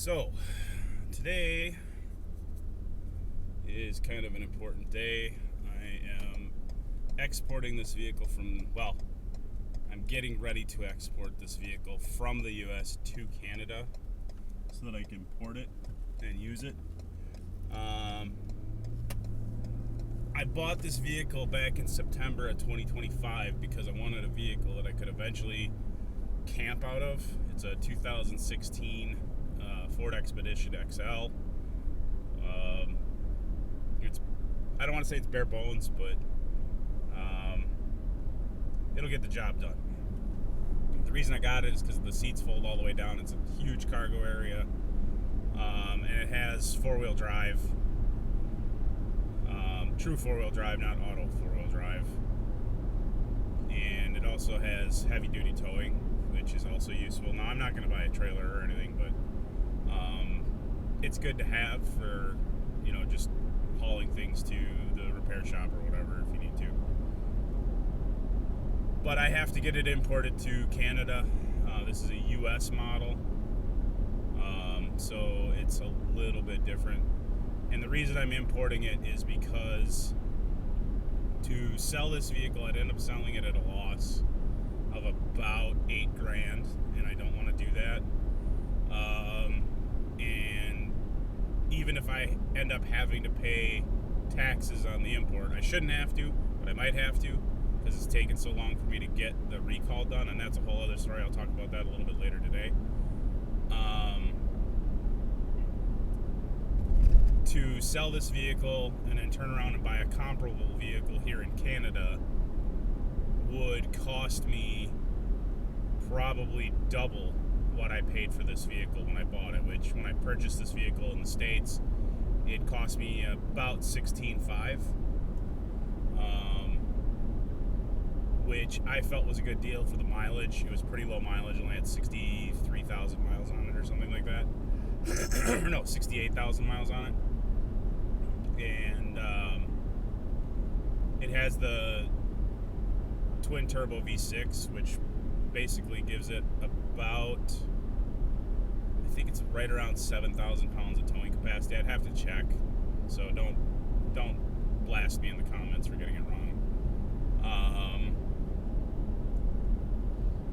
So, today is kind of an important day. I am exporting this vehicle I'm getting ready to export this vehicle from the US to Canada so that I can port it and use it. I bought this vehicle back in September of 2025 because I wanted a vehicle that I could eventually camp out of. It's a 2016 Ford Expedition XL. I don't want to say it's bare bones, but it'll get the job done. The reason I got it is because the seats fold all the way down. It's a huge cargo area, and it has four-wheel drive. True four-wheel drive, not auto four-wheel drive. And it also has heavy-duty towing, which is also useful. Now, I'm not going to buy a trailer or anything, but it's good to have for, just hauling things to the repair shop or whatever if you need to. But I have to get it imported to Canada. This is a US model, so it's a little bit different. And the reason I'm importing it is because to sell this vehicle, I'd end up selling it at a loss of about $8,000, and I don't want to do that. And even if I end up having to pay taxes on the import, I shouldn't have to, but I might have to because it's taken so long for me to get the recall done, and that's a whole other story. I'll talk about that a little bit later today. To sell this vehicle and then turn around and buy a comparable vehicle here in Canada would cost me probably double what I paid for this vehicle when I bought it, which when I purchased this vehicle in the States, it cost me about $16,500, which I felt was a good deal for the mileage. It was pretty low mileage, only had 63,000 miles on it or something like that. No, 68,000 miles on it. And it has the twin turbo V6, which basically gives it about, I think it's right around 7,000 pounds of towing capacity. I'd have to check, so don't blast me in the comments for getting it wrong.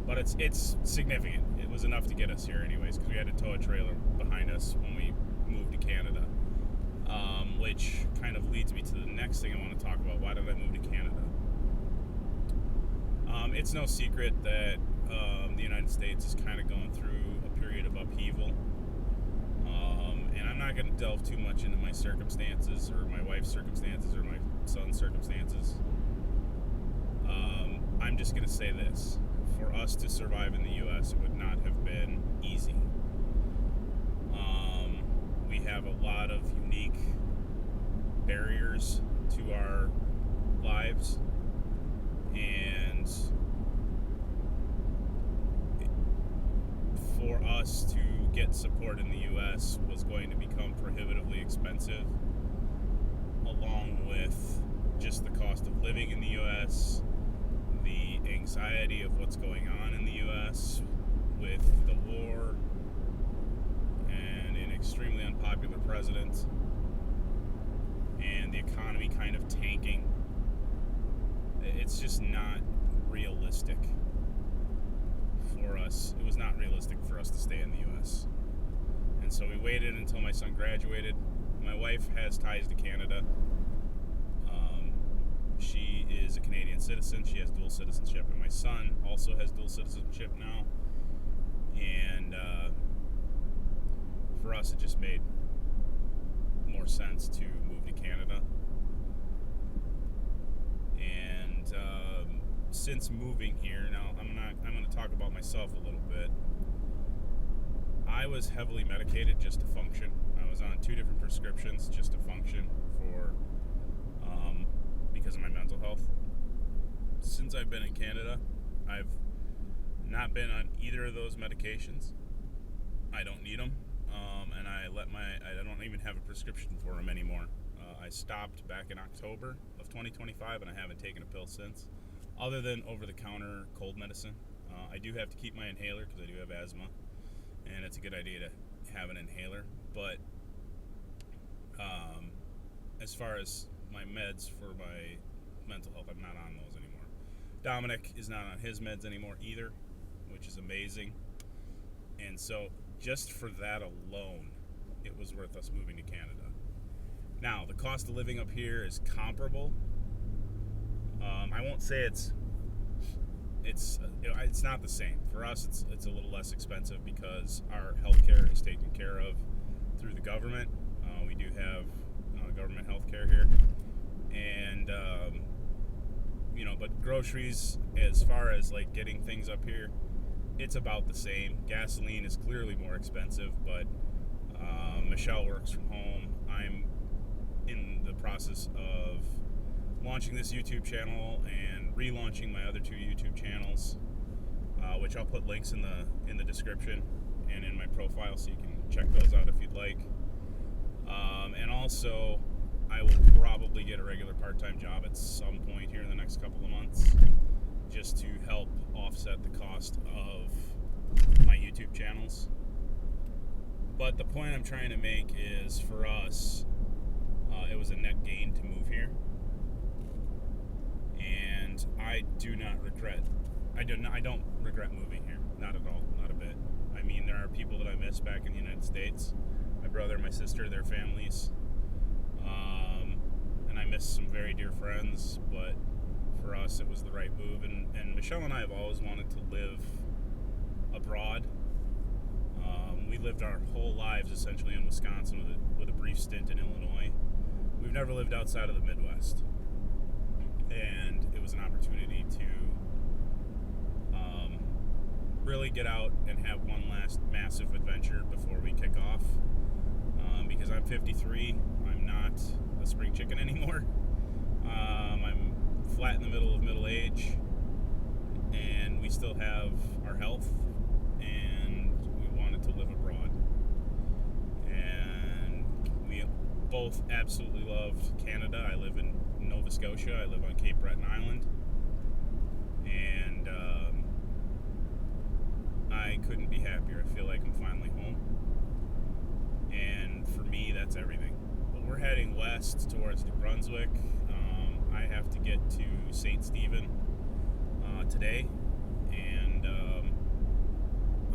But it's significant. It was enough to get us here anyways, because we had to tow a trailer behind us when we moved to Canada. Which kind of leads me to the next thing I want to talk about. Why did I move to Canada? It's no secret that the United States is kind of going through a period of upheaval. And I'm not going to delve too much into my circumstances or my wife's circumstances or my son's circumstances. I'm just going to say this. For us to survive in the U.S., it would not have been easy. We have a lot of unique barriers to our lives, and for us to get support in the U.S. was going to become prohibitively expensive, along with just the cost of living in the U.S., the anxiety of what's going on in the U.S. with the war and an extremely unpopular president, and the economy kind of tanking. It's just not realistic for us. It was not realistic for us to stay in the U.S. And so we waited until my son graduated. My wife has ties to Canada. She is a Canadian citizen. She has dual citizenship, and my son also has dual citizenship now. And for us, it just made more sense to move to Canada. And since moving here, now I'm going to talk about myself a little bit. I was heavily medicated just to function. I was on 2 different prescriptions just to function because of my mental health. Since I've been in Canada, I've not been on either of those medications. I don't need them, and I don't even have a prescription for them anymore. I stopped back in October of 2025, and I haven't taken a pill since, other than over-the-counter cold medicine. I do have to keep my inhaler because I do have asthma, and it's a good idea to have an inhaler. But as far as my meds for my mental health, I'm not on those anymore. Dominic is not on his meds anymore either, which is amazing. And so just for that alone, it was worth us moving to Canada. Now, the cost of living up here is comparable. I won't say it's not the same. For us, it's a little less expensive because our healthcare is taken care of through the government. We do have government healthcare here, and but groceries, as far as like getting things up here, it's about the same. Gasoline is clearly more expensive, but Michelle works from home. I'm in the process of launching this YouTube channel and relaunching my other two YouTube channels, which I'll put links in the description and in my profile, so you can check those out if you'd like. And also, I will probably get a regular part-time job at some point here in the next couple of months, just to help offset the cost of my YouTube channels. But the point I'm trying to make is, for us, it was a net gain to move here, and I don't regret moving here, not at all, not a bit. I mean, there are people that I miss back in the United States, my brother, my sister, their families, and I miss some very dear friends, but for us it was the right move. And Michelle and I have always wanted to live abroad. We lived our whole lives essentially in Wisconsin with a brief stint in Illinois. We've never lived outside of the Midwest, and it was an opportunity to really get out and have one last massive adventure before we kick off. Because I'm 53, I'm not a spring chicken anymore. I'm flat in the middle of middle age, and we still have our health, and we wanted to live abroad. And we both absolutely loved Canada. I live in Nova Scotia. I live on Cape Breton Island, and I couldn't be happier. I feel like I'm finally home, and for me, that's everything. But we're heading west towards New Brunswick. I have to get to St. Stephen today, and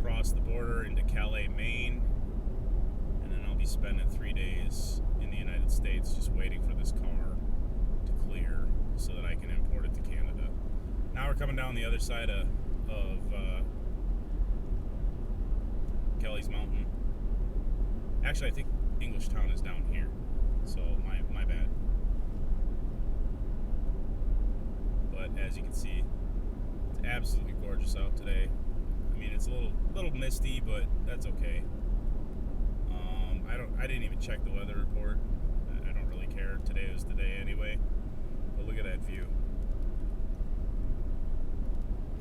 cross the border into Calais, Maine, and then I'll be spending 3 days in the United States just waiting for this car to clear so that I can import it to Canada. Now we're coming down the other side of Kelly's Mountain. Actually, I think Englishtown is down here, so my bad. But as you can see, it's absolutely gorgeous out today. I mean, it's a little misty, but that's okay. I didn't even check the weather report. I don't really care. Today was the day anyway. But look at that view.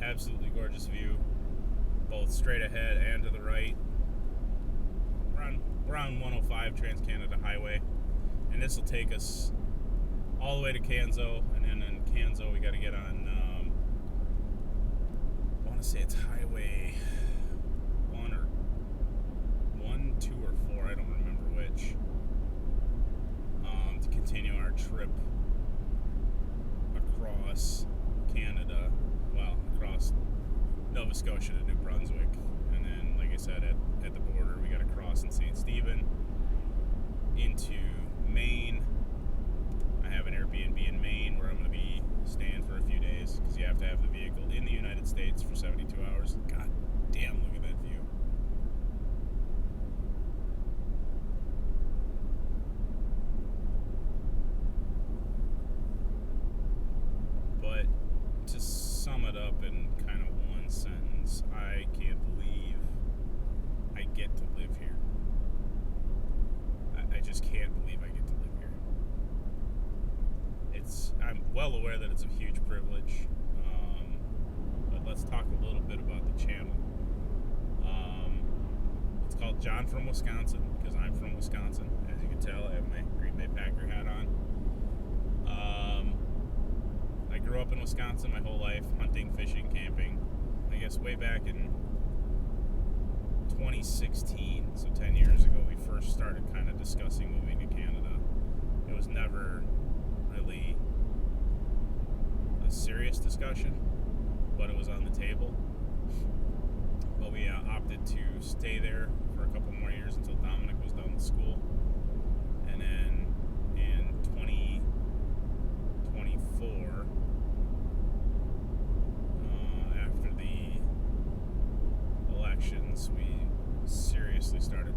Absolutely gorgeous view, both straight ahead and to the right. We're on 105 Trans-Canada Highway, and this will take us all the way to Canso, and then in Canso we got to get on, I want to say it's Highway 1, 2, or 4, I don't remember which, to continue our trip across Canada, well, across Nova Scotia to New Brunswick, and then, like I said, at the border, we got to cross in St. Stephen into Maine. I have an Airbnb in Maine where I'm going to be staying for a few days, because you have to have the vehicle in the United States for 72 hours. God damn, look at that view. But to sum it up in kind of one sentence, I can't believe I get to live here. I just can't believe I get to live here. I'm well aware that it's a huge privilege, but let's talk a little bit about the channel. It's called John from Wisconsin, because I'm from Wisconsin. As you can tell, I have my Green Bay Packer hat on. I grew up in Wisconsin my whole life, hunting, fishing, camping. I guess way back in 2016, so 10 years ago, we first started kind of discussing moving to Canada. It was never really a serious discussion, but it was on the table. But we opted to stay there for a couple more years until Dominic was done with school. And then in 2024, after the elections, we seriously started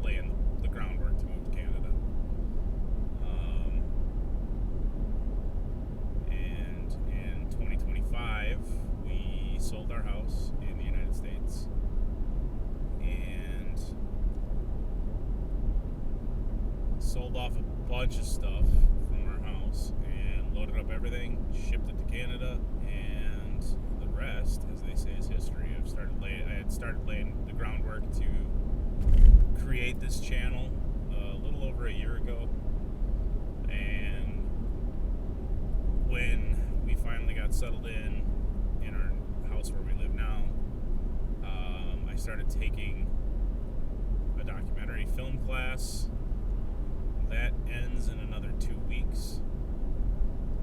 laying the groundwork to move to Canada. And in 2025, we sold our house in the United States and sold off a bunch of stuff from our house and loaded up everything, shipped it to Canada, and the rest, as they say, is history. I had started laying the groundwork to create this channel a little over a year ago, and when we finally got settled in our house where we live now, I started taking a documentary film class. That ends in another 2 weeks.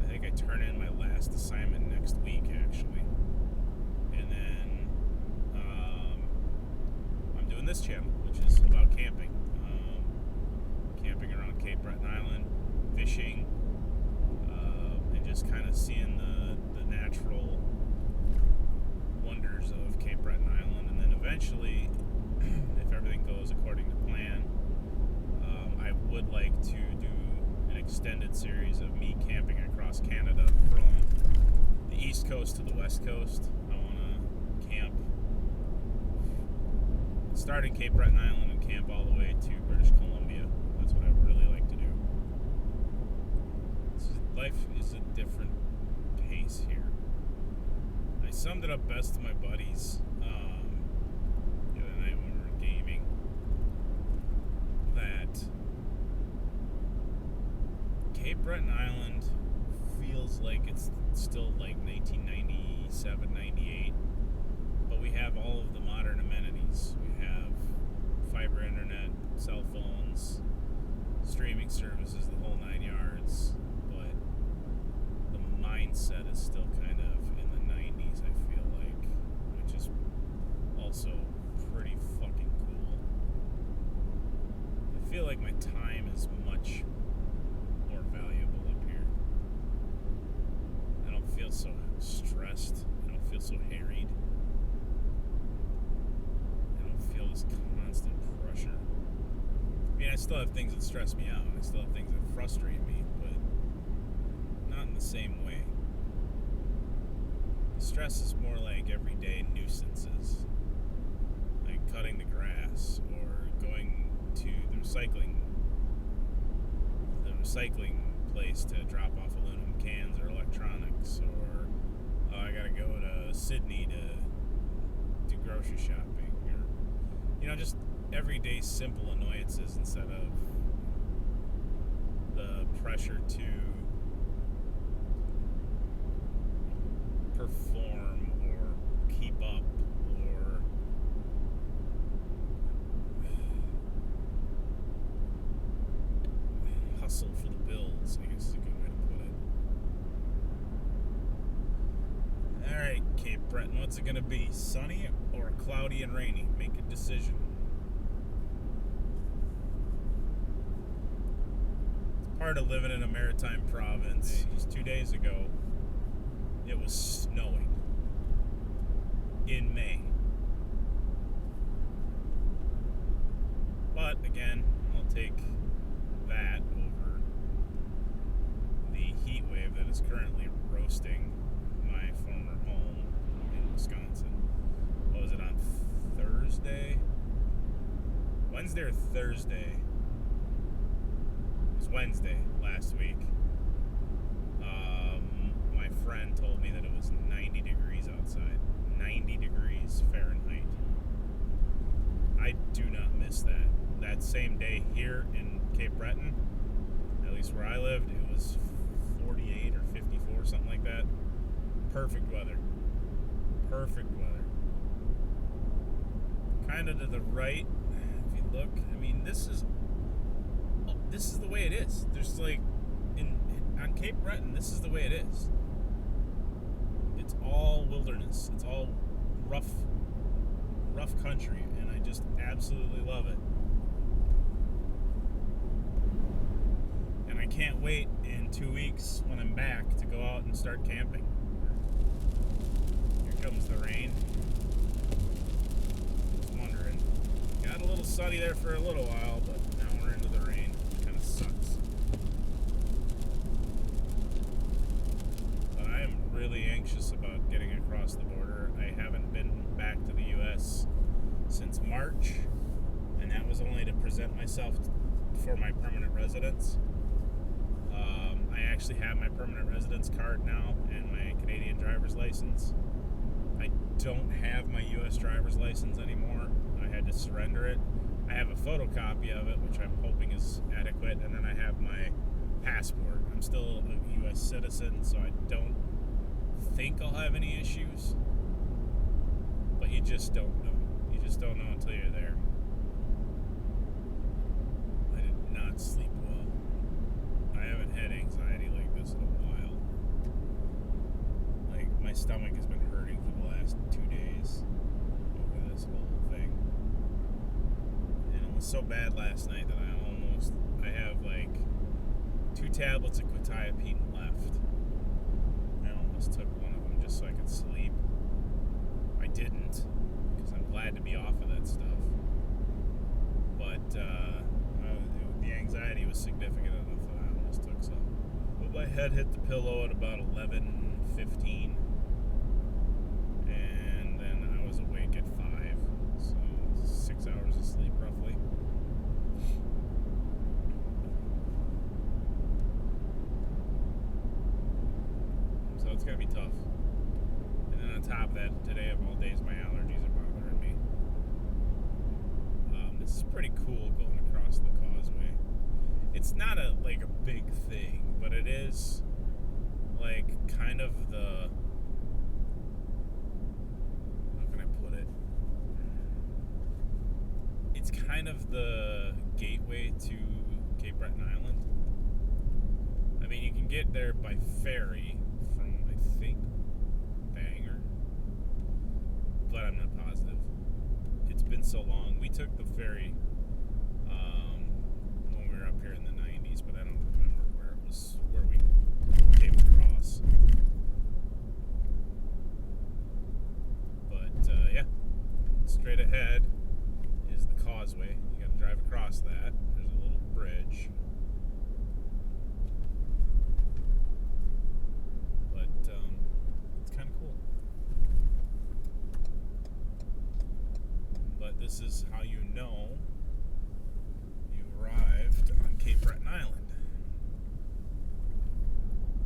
I think I turn in my last assignment next week, actually. And then I'm doing this channel, which is about camping. Camping around Cape Breton Island, fishing, and just kind of seeing the natural wonders of Cape Breton Island. And then eventually, if everything goes according to plan, I would like to do an extended series of me camping across Canada from the East Coast to the West Coast. I want to camp, start in Cape Breton Island and camp all the way to British Columbia. That's what I would really like to do. Life is a different pace here. I summed it up best to my buddies the other night when we were gaming, that Cape Breton Island feels like it's still like 1997, 98, but we have all of the modern amenities. We have fiber internet, cell phones, streaming services, the whole 9 yards, but the mindset is still kind of in the 90s, I feel like, which is also pretty fucking cool. I feel like my time is much more valuable up here. I don't feel so stressed. I don't feel so harried. I don't feel this constant pressure. I mean, I still have things that stress me out. I still have things that frustrate me, but not in the same way. Stress is more like everyday nuisances, like cutting the grass or going to the recycling place to drop off aluminum cans or electronics, or I gotta go to Sydney to do grocery shopping, or just everyday simple annoyances instead of the pressure to perform or keep up or hustle for the bills, I guess is a good way to put it. Alright, Cape Breton, what's it gonna be? Sunny or cloudy and rainy? Make a decision. It's part of living in a maritime province. Just 2 days ago, it was snowing in May. But again, I'll take that over the heat wave that is currently roasting my former home in Wisconsin. What was it, on Thursday? Wednesday or Thursday? It was Wednesday last week. My friend told me that it was 90 degrees outside. 90 degrees Fahrenheit. I do not miss that. That same day here in Cape Breton, at least where I lived, it was 48 or 54, something like that. Perfect weather. Perfect weather. kind of to the right, if you look, I mean, this is the way it is. There's like on Cape Breton, this is the way it is. It's all wilderness. It's all rough country, and I just absolutely love it. And I can't wait in 2 weeks when I'm back to go out and start camping. Here comes the rain. Just wondering. Got a little sunny there for a little while, but now we're into the rain. It kind of sucks. But I am really anxious about getting across the border. I haven't been back to the U.S. since March, and that was only to present myself for my permanent residence. I actually have my permanent residence card now and my Canadian driver's license. I don't have my U.S. driver's license anymore. I had to surrender it. I have a photocopy of it, which I'm hoping is adequate, and then I have my passport. I'm still a U.S. citizen, so I don't think I'll have any issues, but you just don't know. You just don't know until you're there. I did not sleep well. I haven't had anxiety like this in a while. Like, my stomach has been hurting for the last 2 days over this whole thing. And it was so bad last night that I have like 2 tablets of quetiapine left. I almost took one of them just so I could sleep. I didn't, because I'm glad to be off of that stuff. But the anxiety was significant enough that I almost took some. But my head hit the pillow at about 11:15, and then I was awake at 5, so 6 hours of sleep roughly. So it's gonna be tough. And then on top of that, today of all days, my allergies are bothering me. This is pretty cool going across the causeway. It's not a big thing, but it is like kind of the, how can I put it? It's kind of the gateway to Cape Breton Island. I mean, you can get there by ferry from, I think, Bangor, but I'm not positive. It's been so long. We took the ferry when we were up here in the 90s, but I don't remember where we came across. But yeah, straight ahead is the causeway. You got to drive across that. There's a little bridge. But it's kind of cool. But this is how you know you arrived on Cape Breton Island.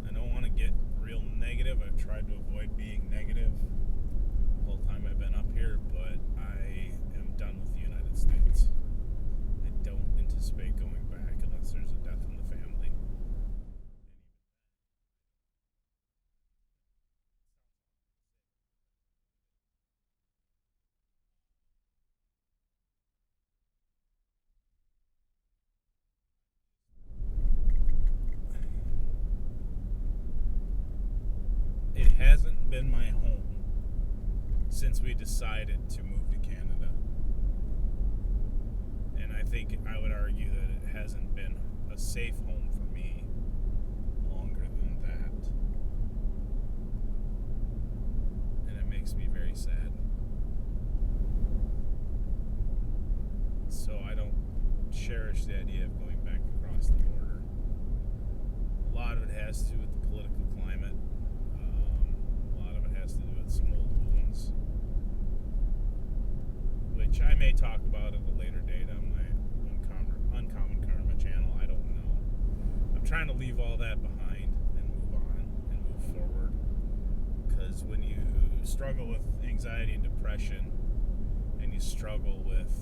I don't want to get real negative. I've tried to avoid being negative the whole time I've been up here, but I am done with the United States. I don't anticipate going back unless there's a death in the family. It hasn't been my home since we decided to move to Canada. And I think I would argue that it hasn't been a safe home for me longer than that. And it makes me very sad. So I don't cherish the idea of going back across the border. A lot of it has to do with the political climate. A lot of it has to do with some old wounds, which I may talk about at a later date on my Uncommon Karma channel. I don't know. I'm trying to leave all that behind and move on and move forward, because when you struggle with anxiety and depression, and you struggle with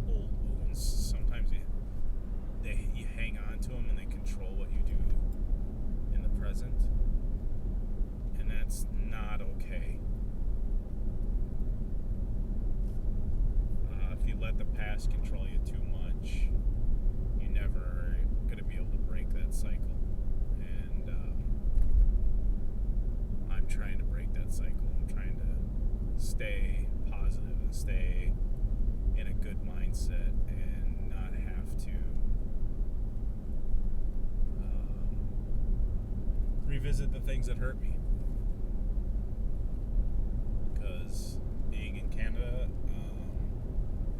old wounds, sometimes you hang on to them and they control what you do in the present, and that's not okay. just control you too much, you never are going to be able to break that cycle. And I'm trying to break that cycle. I'm trying to stay positive and stay in a good mindset and not have to revisit the things that hurt me. Because being in Canada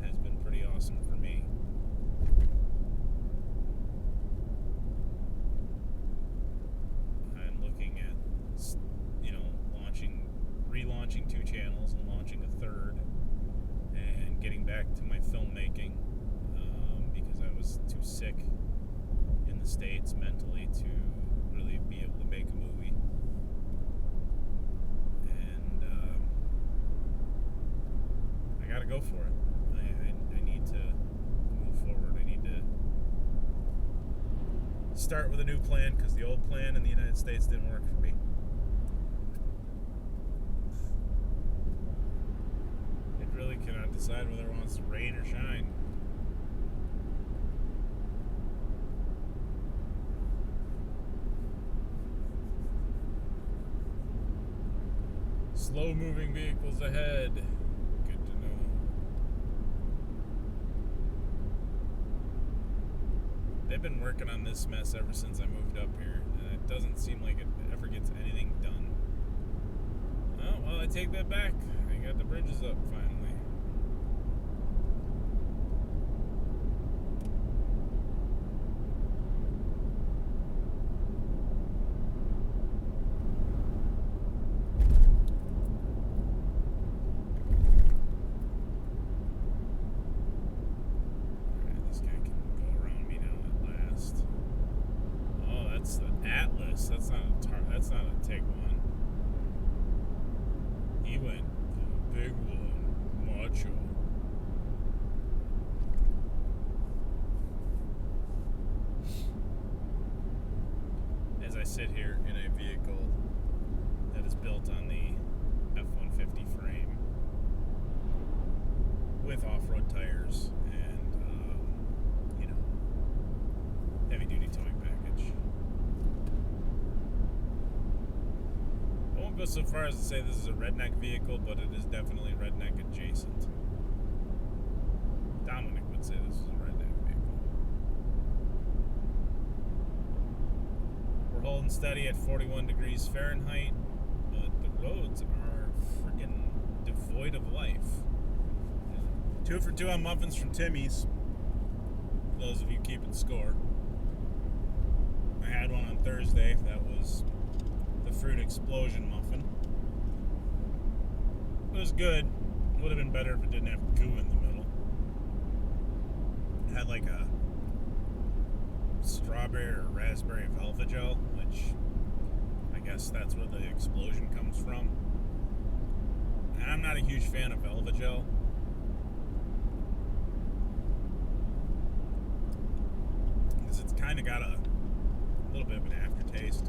has been pretty awesome for me. I'm looking at, relaunching 2 channels and launching a 3rd, and getting back to my filmmaking because I was too sick in the States mentally to really be able to make a movie. And I gotta go for it. I need to move forward. I need to start with a new plan, because the old plan in the United States didn't work for me. It really cannot decide whether it wants to rain or shine. Slow-moving vehicles ahead. Good to know. They've been working on this mess ever since I moved up here, and it doesn't seem like it ever gets anything done. Oh, well, I take that back. I got the bridges up finally. That's not a Tiguan. He went the big one, macho. As I sit here in a vehicle that is built on the F-150 frame with off-road tires and heavy-duty towing package. I won't go so far as to say this is a redneck vehicle, but it is definitely redneck adjacent. Dominic would say this is a redneck vehicle. We're holding steady at 41 degrees Fahrenheit, but the roads are freaking devoid of life. 2 for 2 on muffins from Timmy's. For those of you keeping score. I had one on Thursday. That was the fruit explosion muffin. It was good. Would have been better if it didn't have goo in the middle. It had like a strawberry or raspberry velvet gel, which I guess that's where the explosion comes from. And I'm not a huge fan of velvet gel. Because it's kind of got a little bit of an aftertaste.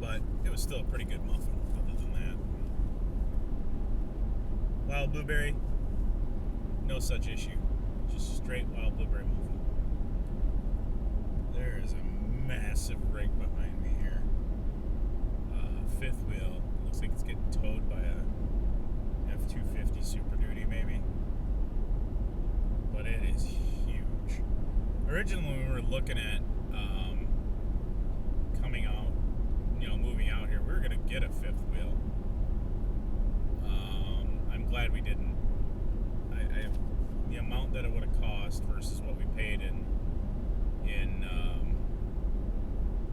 But it was still a pretty good muffin, other than that. Wild blueberry, no such issue. Just straight wild blueberry muffin. There is a massive rig behind me here. Fifth wheel. Looks like it's getting towed by a F-250 Super Duty, maybe. But it is huge. Originally, we were looking at coming out, moving out here. We were going to get a fifth wheel. I'm glad we didn't. The amount that it would have cost versus what we paid in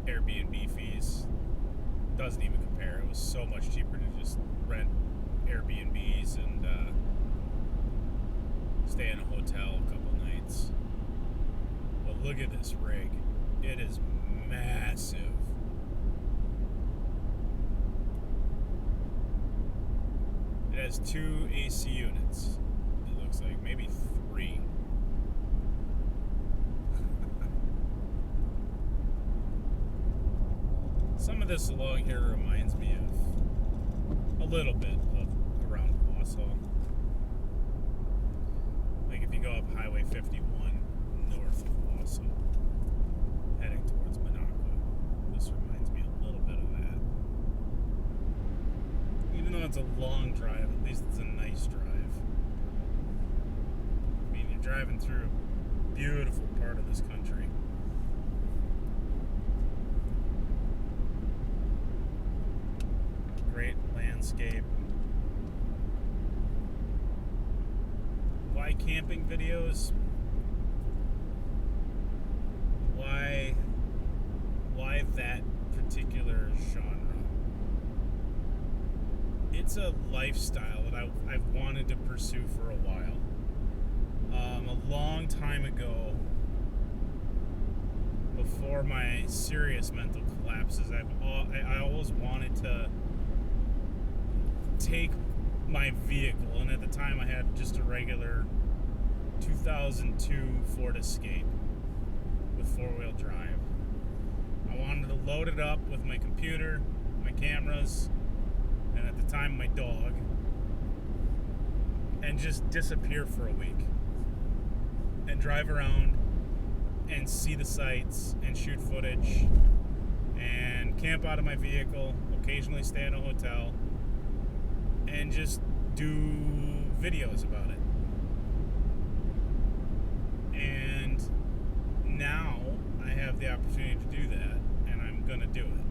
Airbnb fees doesn't even compare. It was so much cheaper to just rent Airbnbs and stay in a hotel a couple nights. But look at this rig. It is massive. It has 2 AC units. It looks like maybe 3. Some of this along here reminds me of a little bit of around Wausau. you go up Highway 51 north of Wausau, heading towards Minocqua. This reminds me a little bit of that. Even though it's a long drive, at least it's a nice drive. I mean, you're driving through a beautiful part of this country. Great landscape. Why camping videos? Why that particular genre? It's a lifestyle that I've wanted to pursue for a while. A long time ago, before my serious mental collapses, I always wanted to take my vehicle, and at the time I had just a regular 2002 Ford Escape with four-wheel drive. I wanted to load it up with my computer, my cameras, and at the time my dog, and just disappear for a week and drive around and see the sights and shoot footage and camp out of my vehicle, occasionally stay in a hotel, and just do videos about it. And now I have the opportunity to do that, and I'm gonna do it.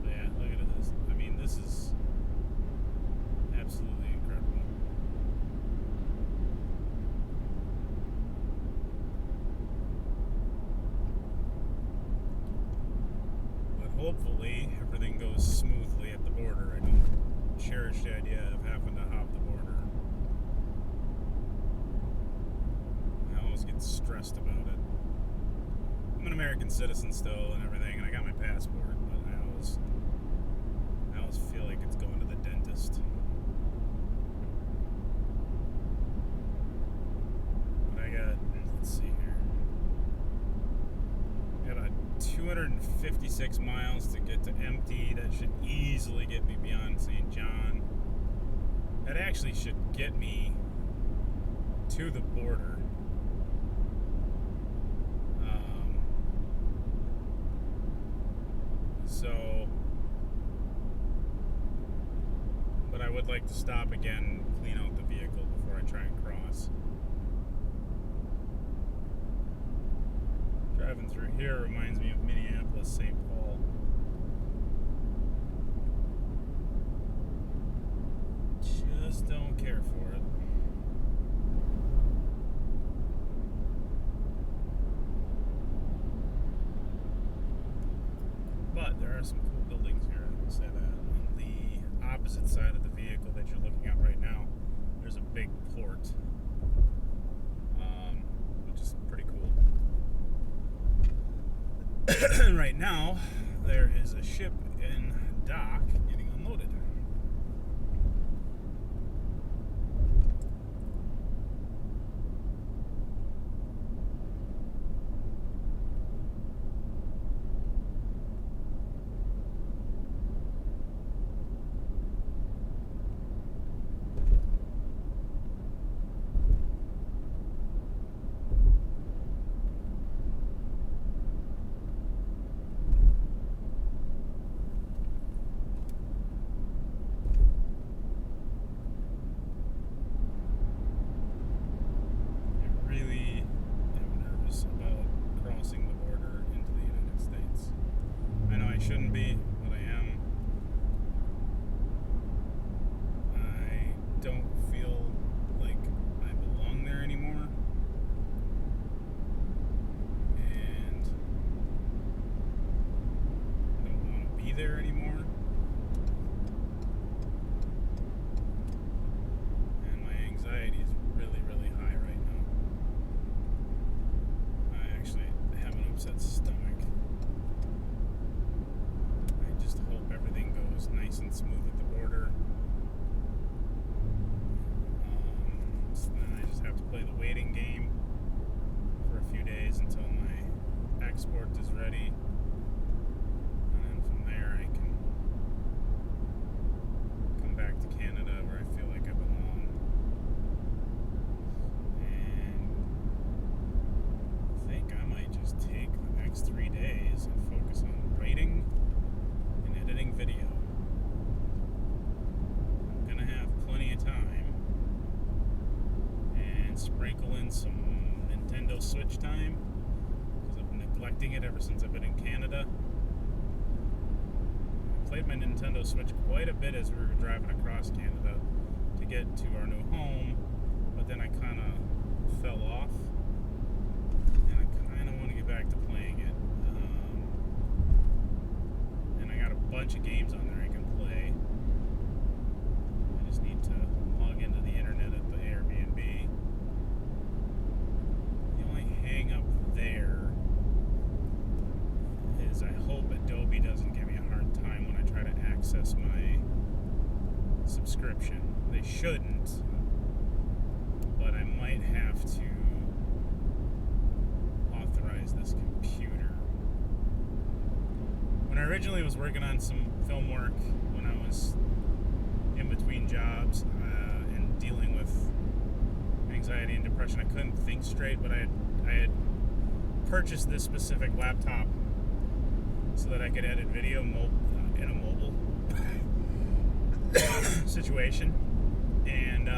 Yeah, look at this. I mean, this is absolutely incredible. Hopefully everything goes smoothly at the border. I don't cherish the idea of having to hop the border. I always get stressed about it. I'm an American citizen still and everything, and I got my passport, but I always feel like it's going to the dentist. But I got, let's see here. I got a 256 miles to get to empty. That should easily get me beyond St. John. That actually should get me to the border. But I would like to stop again and clean out the vehicle before I try and cross. Driving through here reminds me of Minneapolis, St. Paul. Just don't care for it. But there are some cool buildings here, I will say that. On the opposite side of the vehicle that you're looking at right now, there's a big port, which is pretty cool. Right now, there is a ship in dock getting unloaded. in some Nintendo Switch time because I've been neglecting it ever since I've been in Canada. I played my Nintendo Switch quite a bit as we were driving across Canada to get to our new home, but then I kind of fell off, and I kind of want to get back to playing it. And I got a bunch of games on there I can play. I just need to log into the internet at the Airbnb. The only hang up there is I hope Adobe doesn't give me a hard time when I try to access my subscription. They shouldn't, but I might have to authorize this computer. When I originally was working on some film work, when I was in between jobs and dealing with anxiety and depression, I couldn't think straight, but I had purchased this specific laptop so that I could edit video in a mobile situation, and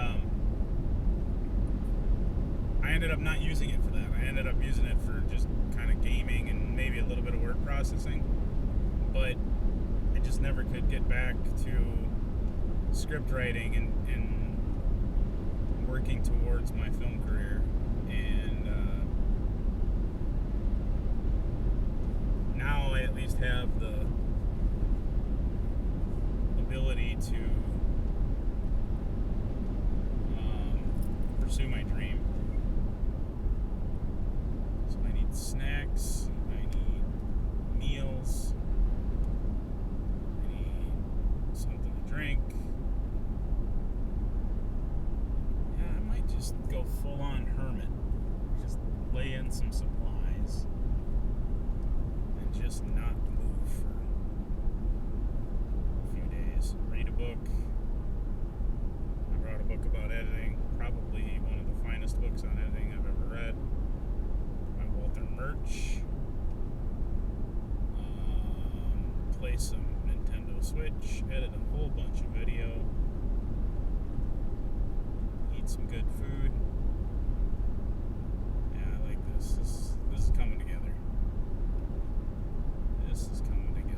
I ended up not using it for that. I ended up using it for just kind of gaming and maybe a little bit of word processing, but I just never could get back to script writing and working towards my film career. And now I at least have the ability to pursue my dream. So I need snacks, I need meals, I need something to drink. Yeah, I might just go full on hermit. Just lay in some supplies and just not move for a few days. Read a book. I brought a book about editing, probably one of the finest books on editing I've ever read, by Walter Murch. Play some Nintendo Switch, edit a whole bunch of video, eat some good food. Yeah, I like this. This is coming together. This is coming together.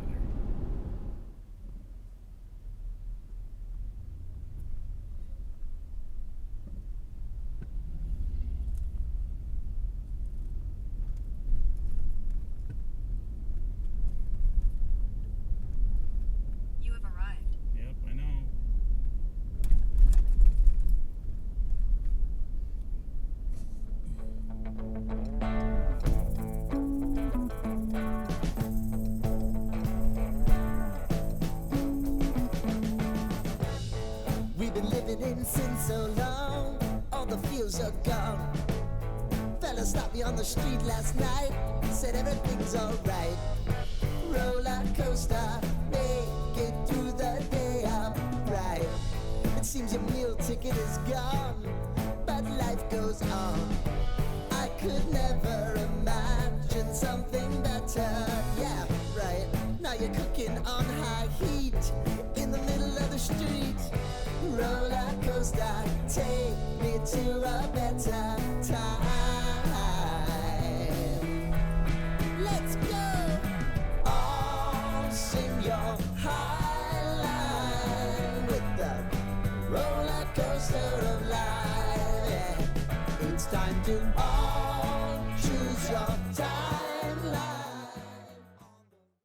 You have arrived. Yep, I know. We've been living in sin so long, all the feels are gone. Fella stopped me on the street last night, said everything's alright. Roller coaster, make it through the day, I'm right. It seems your meal ticket is gone, but life goes on. I could never imagine something better. Yeah, right. Now you're cooking on high heat in the middle of the street. Roller coaster, take me to a better time. Let's go. All sing your high line with the roller coaster of life. Yeah. It's time to